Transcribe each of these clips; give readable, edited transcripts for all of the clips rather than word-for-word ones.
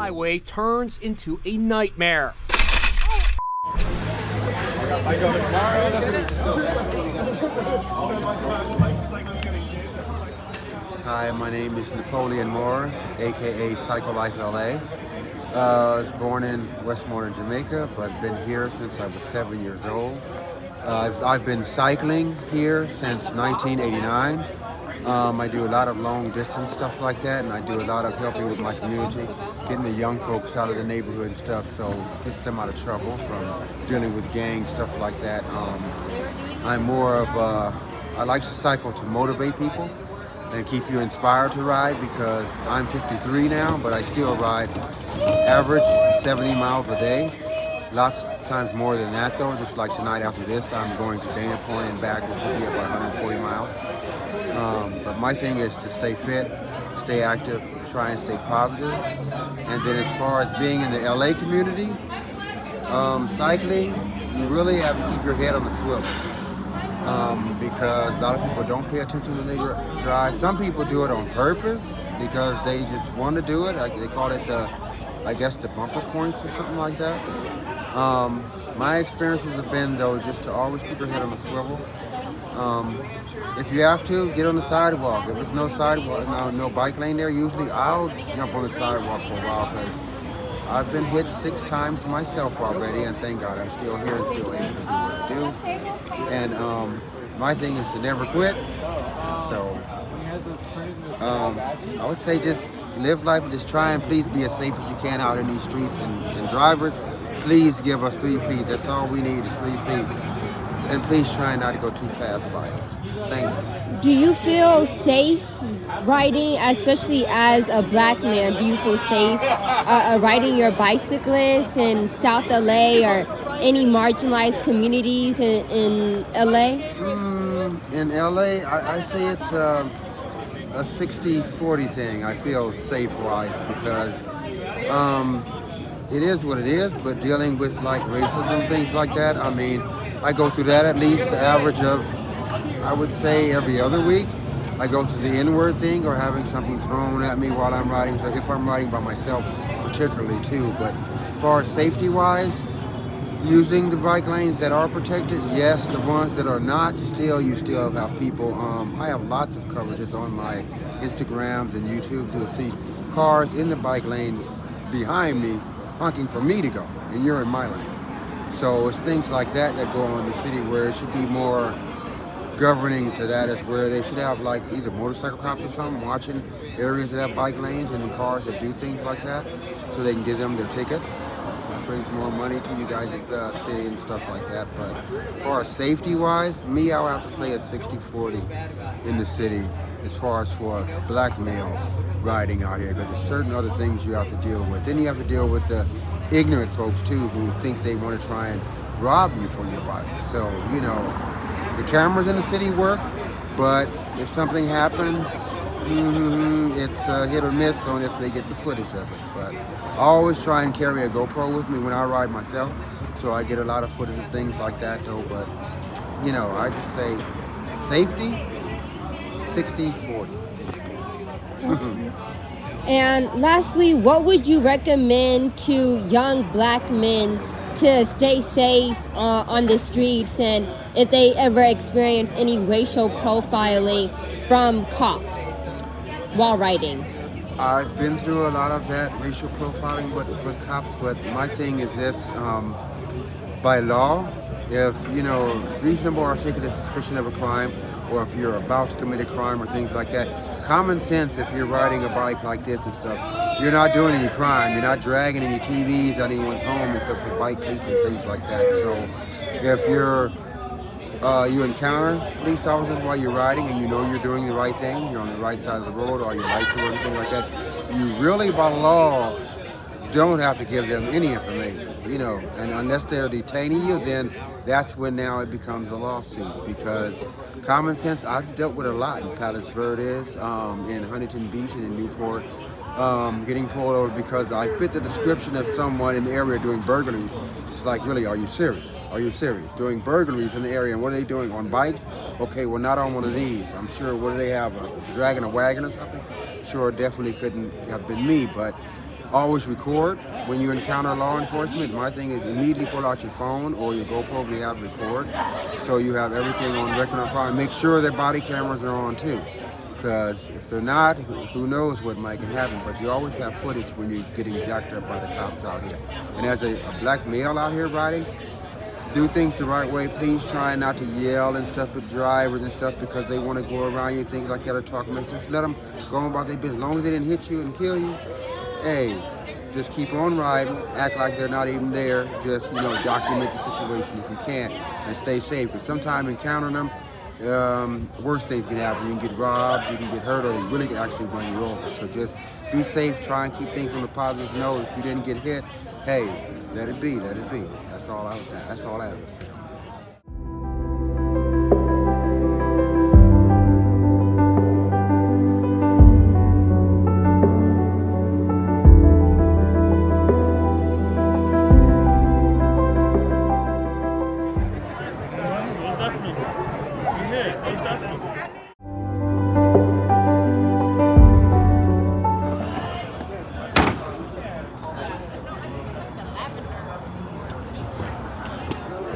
highway turns into a nightmare. Hi, my name is Napoleon Moore, aka Cycle Life LA. I was born in Westmoreland, Jamaica, but been here since I was 7 years old. I've been cycling here since 1989. I do a lot of long distance stuff like that, and I do a lot of helping with my community, getting the young folks out of the neighborhood and stuff, so gets them out of trouble from dealing with gang stuff like that. I'm more of I like to cycle to motivate people and keep you inspired to ride, because I'm 53 now, but I still ride average 70 miles a day. Lots of times more than that though. Just like tonight after this, I'm going to Dana Point and back, which will be about 140 miles. But my thing is to stay fit, stay active, try and stay positive. And then as far as being in the LA community, cycling, you really have to keep your head on the swivel. Because a lot of people don't pay attention when they drive. Some people do it on purpose because they just want to do it. They call it the bumper points or something like that. My experiences have been though just to always keep your head on the swivel. If you have to, get on the sidewalk. If there's no sidewalk, no bike lane there, usually I'll jump on the sidewalk for a while, because I've been hit 6 times myself already, and thank God I'm still here and still able to do what I do. And my thing is to never quit. So I would say just live life and just try and please be as safe as you can out in these streets. And drivers, please give us 3 feet. That's all we need is 3 feet. And please try not to go too fast by us. Thank you. Do you feel safe riding, especially as a black man? Do you feel safe riding your bicyclists in South LA or any marginalized communities in LA? In LA, I say it's a 60-40 thing. I feel safe-wise, because it is what it is, but dealing with like racism, things like that, I mean, I go through that at least the average of, I would say, every other week. I go through the N-word thing or having something thrown at me while I'm riding, so if I'm riding by myself particularly too. But as far as safety-wise, using the bike lanes that are protected, yes. The ones that are not, you still have people. I have lots of coverages on my Instagrams and YouTube to see cars in the bike lane behind me honking for me to go, and you're in my lane. So it's things like that that go on in the city, where it should be more governing to that, is where they should have like either motorcycle cops or something watching areas that have bike lanes and in cars that do things like that, so they can give them their ticket. That brings more money to you guys' city and stuff like that. But as far as safety-wise, me, I would have to say it's 60-40 in the city as far as for a black male riding out here, because there's certain other things you have to deal with. Then you have to deal with the ignorant folks too, who think they want to try and rob you for your bike. So, you know, the cameras in the city work, but if something happens, it's hit or miss on if they get the footage of it. But I always try and carry a GoPro with me when I ride myself, so I get a lot of footage of things like that though. But, you know, I just say safety, 60-40. And lastly, what would you recommend to young black men to stay safe on the streets, and if they ever experience any racial profiling from cops while riding? I've been through a lot of that racial profiling with cops, but my thing is this, by law, if, you know, reasonable or articulate suspicion of a crime, or if you're about to commit a crime or things like that, common sense, if you're riding a bike like this and stuff, you're not doing any crime, you're not dragging any TVs out of anyone's home and stuff with bike cleats and things like that. So if you encounter police officers while you're riding and you know you're doing the right thing, you're on the right side of the road or your lights or anything like that, you really by law don't have to give them any information, you know, and unless they're detaining you, then that's when now it becomes a lawsuit, because common sense, I've dealt with a lot in Palos Verdes, in Huntington Beach and in Newport, getting pulled over because I fit the description of someone in the area doing burglaries. It's like, really, are you serious? Are you serious? Doing burglaries in the area, and what are they doing, on bikes? Okay, well, not on one of these. I'm sure, what do they have, dragging a wagon or something? Sure, definitely couldn't have been me, but Always record when you encounter law enforcement. My thing is immediately pull out your phone or your GoPro if you have record, so you have everything on record on file. Make sure their body cameras are on too, because if they're not, who knows what might can happen. But you always have footage when you're getting jacked up by the cops out here. And as a black male out here riding, do things the right way. Please try not to yell and stuff at drivers and stuff because they want to go around you and things like that or talk. Just let them go on about their business. As long as they didn't hit you and kill you, hey, just keep on riding. Act like they're not even there. Just, document the situation if you can and stay safe. Because sometimes encountering them, worse things can happen. You can get robbed, you can get hurt, or they really can actually run you over. So just be safe. Try and keep things on the positive note. If you didn't get hit, hey, let it be, let it be. That's all I have to say.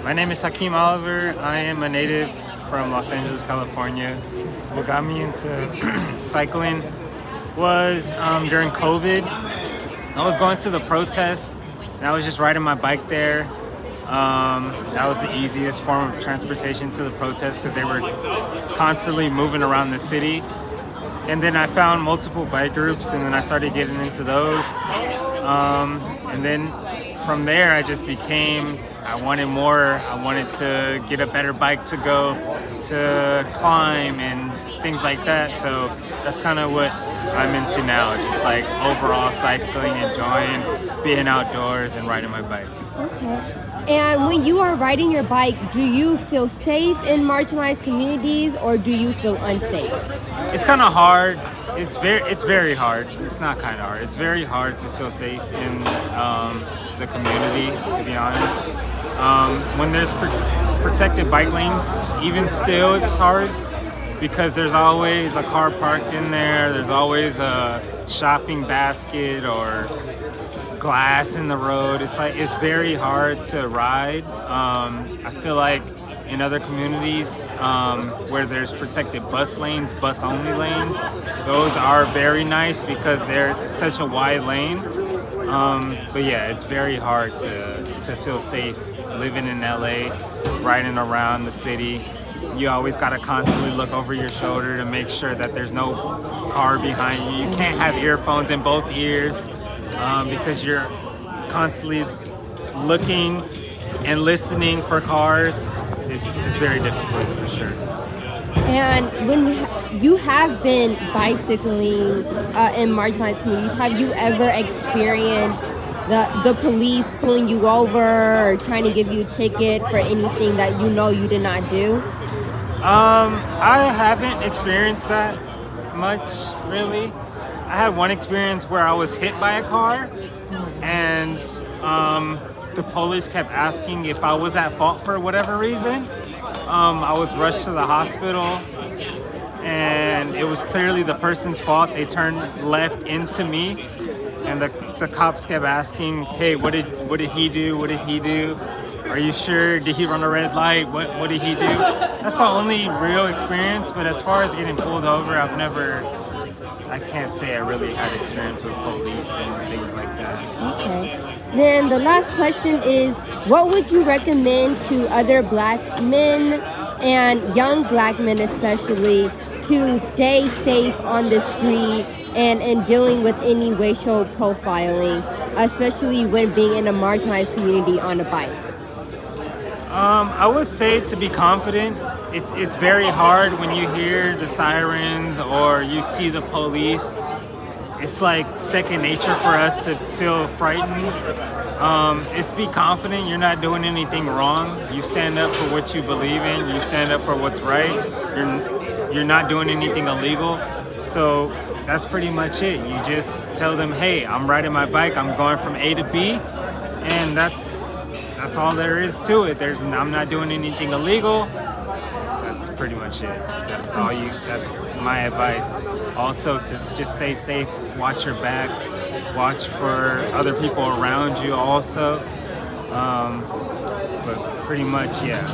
My name is Hakeem Oliver. I am a native from Los Angeles, California. What got me into cycling was during COVID. I was going to the protests and I was just riding my bike there. That was the easiest form of transportation to the protests because they were constantly moving around the city. And then I found multiple bike groups and then I started getting into those. And then from there I just I wanted more. I wanted to get a better bike to go to climb and things like that. So that's kind of what I'm into now. Just like overall cycling, enjoying being outdoors and riding my bike. Okay. And when you are riding your bike, do you feel safe in marginalized communities or do you feel unsafe? It's kind of hard. It's very hard. It's not kind of hard. It's very hard to feel safe in the community, to be honest. When there's protected bike lanes, even still it's hard because there's always a car parked in there. There's always a shopping basket or glass in the road. It's very hard to ride. I feel like in other communities where there's protected bus lanes, bus only lanes, those are very nice because they're such a wide lane. But yeah, it's very hard to feel safe living in LA, riding around the city. You always gotta constantly look over your shoulder to make sure that there's no car behind you. You can't have earphones in both ears because you're constantly looking and listening for cars. It's very difficult for sure. And when you have been bicycling in marginalized communities, have you ever experienced the police pulling you over or trying to give you a ticket for anything that you did not do? I haven't experienced that much, really. I had one experience where I was hit by a car and the police kept asking if I was at fault for whatever reason. I was rushed to the hospital and it was clearly the person's fault. They turned left into me and the cops kept asking, hey, what did he do? What did he do? Are you sure? Did he run a red light? What did he do? That's the only real experience, but as far as getting pulled over, I can't say I really had experience with police and things like that. Okay. Then the last question is, what would you recommend to other black men and young black men especially to stay safe on the street and dealing with any racial profiling, especially when being in a marginalized community on a bike? I would say to be confident. It's very hard when you hear the sirens or you see the police. It's like second nature for us to feel frightened. It's be confident you're not doing anything wrong. You stand up for what you believe in. You stand up for what's right. You're not doing anything illegal. So that's pretty much it. You just tell them, hey, I'm riding my bike. I'm going from A to B. And that's all there is to it. I'm not doing anything illegal. That's pretty much it. That's my advice. Also to just stay safe, watch your back, watch for other people around you also. But pretty much, yeah.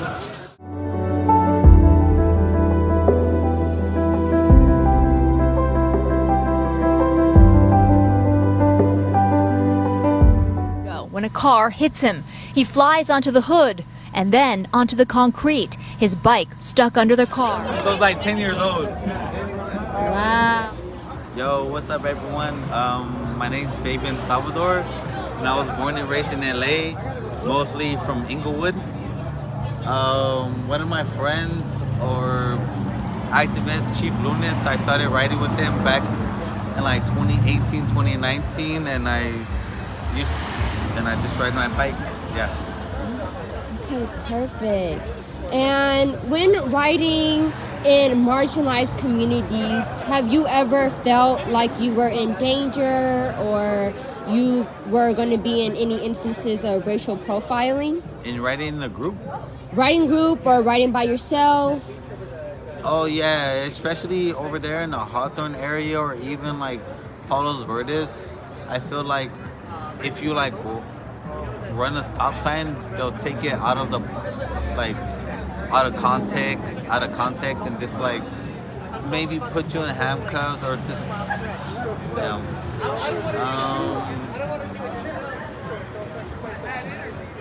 When a car hits him, he flies onto the hood and then onto the concrete, his bike stuck under the car. So it's like 10 years old. Wow. Yo, what's up everyone? My name's Fabian Salvador, and I was born and raised in LA, mostly from Inglewood. One of my friends or activists, Chief Lunas, I started riding with him back in like 2018, 2019, and I just ride my bike. Yeah. Okay, perfect. And when riding in marginalized communities, have you ever felt like you were in danger or you were going to be in any instances of racial profiling? In riding in a group? Riding group or riding by yourself? Oh yeah, especially over there in the Hawthorne area or even like Palos Verdes. I feel like if you like run a stop sign, they'll take it out of context, and just like maybe put you in handcuffs or just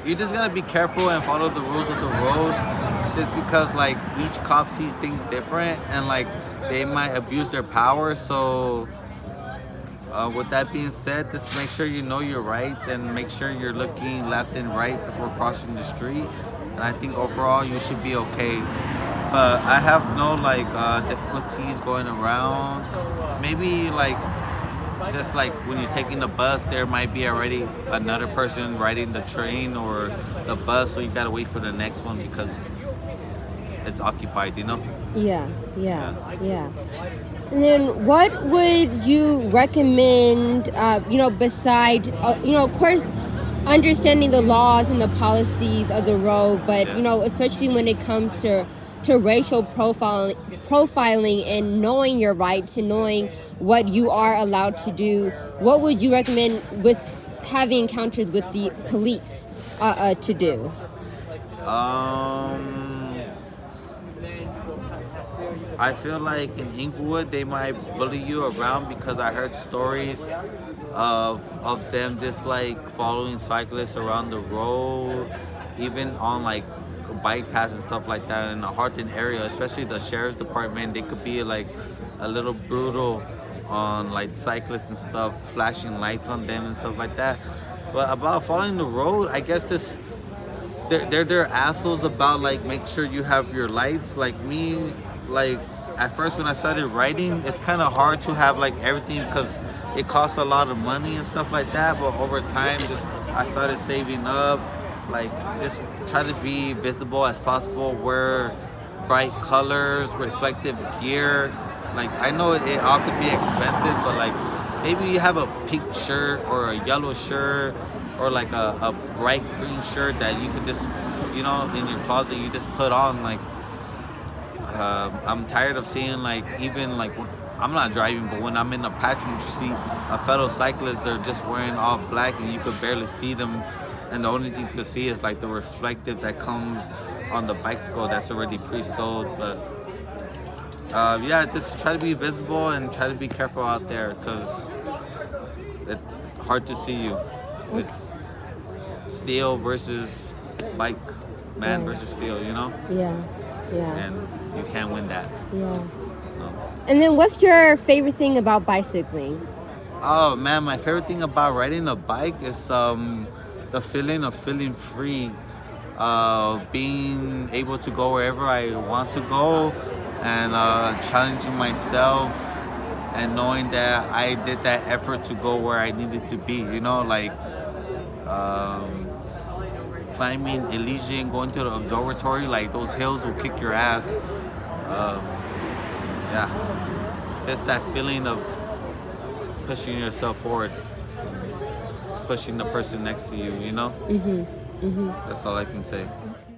you're just gonna be careful and follow the rules of the road, just because like each cop sees things different and like they might abuse their power. So with that being said, just make sure you know your rights and make sure you're looking left and right before crossing the street. And I think overall you should be okay. But I have no like difficulties going around. Maybe like just like when you're taking the bus, there might be already another person riding the train or the bus, so you gotta wait for the next one because it's occupied, you know? Yeah. And then what would you recommend, besides, of course, understanding the laws and the policies of the road, but, especially when it comes to racial profiling and knowing your rights and knowing what you are allowed to do, what would you recommend with having encounters with the police to do? I feel like in Inglewood they might bully you around because I heard stories of them just like following cyclists around the road, even on like bike paths and stuff like that. In the Hawthorne area, especially the sheriff's department, they could be like a little brutal on like cyclists and stuff, flashing lights on them and stuff like that. But about following the road, I guess they're assholes about like make sure you have your lights. Like me, like at first when I started riding, it's kind of hard to have like everything because it costs a lot of money and stuff like that. But over time, I started saving up, like just try to be visible as possible, wear bright colors, reflective gear. Like I know it all could be expensive, but like maybe you have a pink shirt or a yellow shirt or like a bright green shirt that you could just, in your closet, you just put on. Like I'm tired of seeing like even like I'm not driving, but when I'm in the passenger seat, a fellow cyclist, they're just wearing all black and you could barely see them, and the only thing you could see is like the reflective that comes on the bicycle that's already pre-sold. But just try to be visible and try to be careful out there because it's hard to see you. It's steel versus bike, man versus steel, Yeah. And you can't win that. Yeah. No. And then what's your favorite thing about bicycling? Oh man, my favorite thing about riding a bike is the feeling of feeling free, being able to go wherever I want to go, and challenging myself and knowing that I did that effort to go where I needed to be, like climbing Elysian, going to the observatory, like those hills will kick your ass. That's that feeling of pushing yourself forward, pushing the person next to you, That's all I can say. Okay.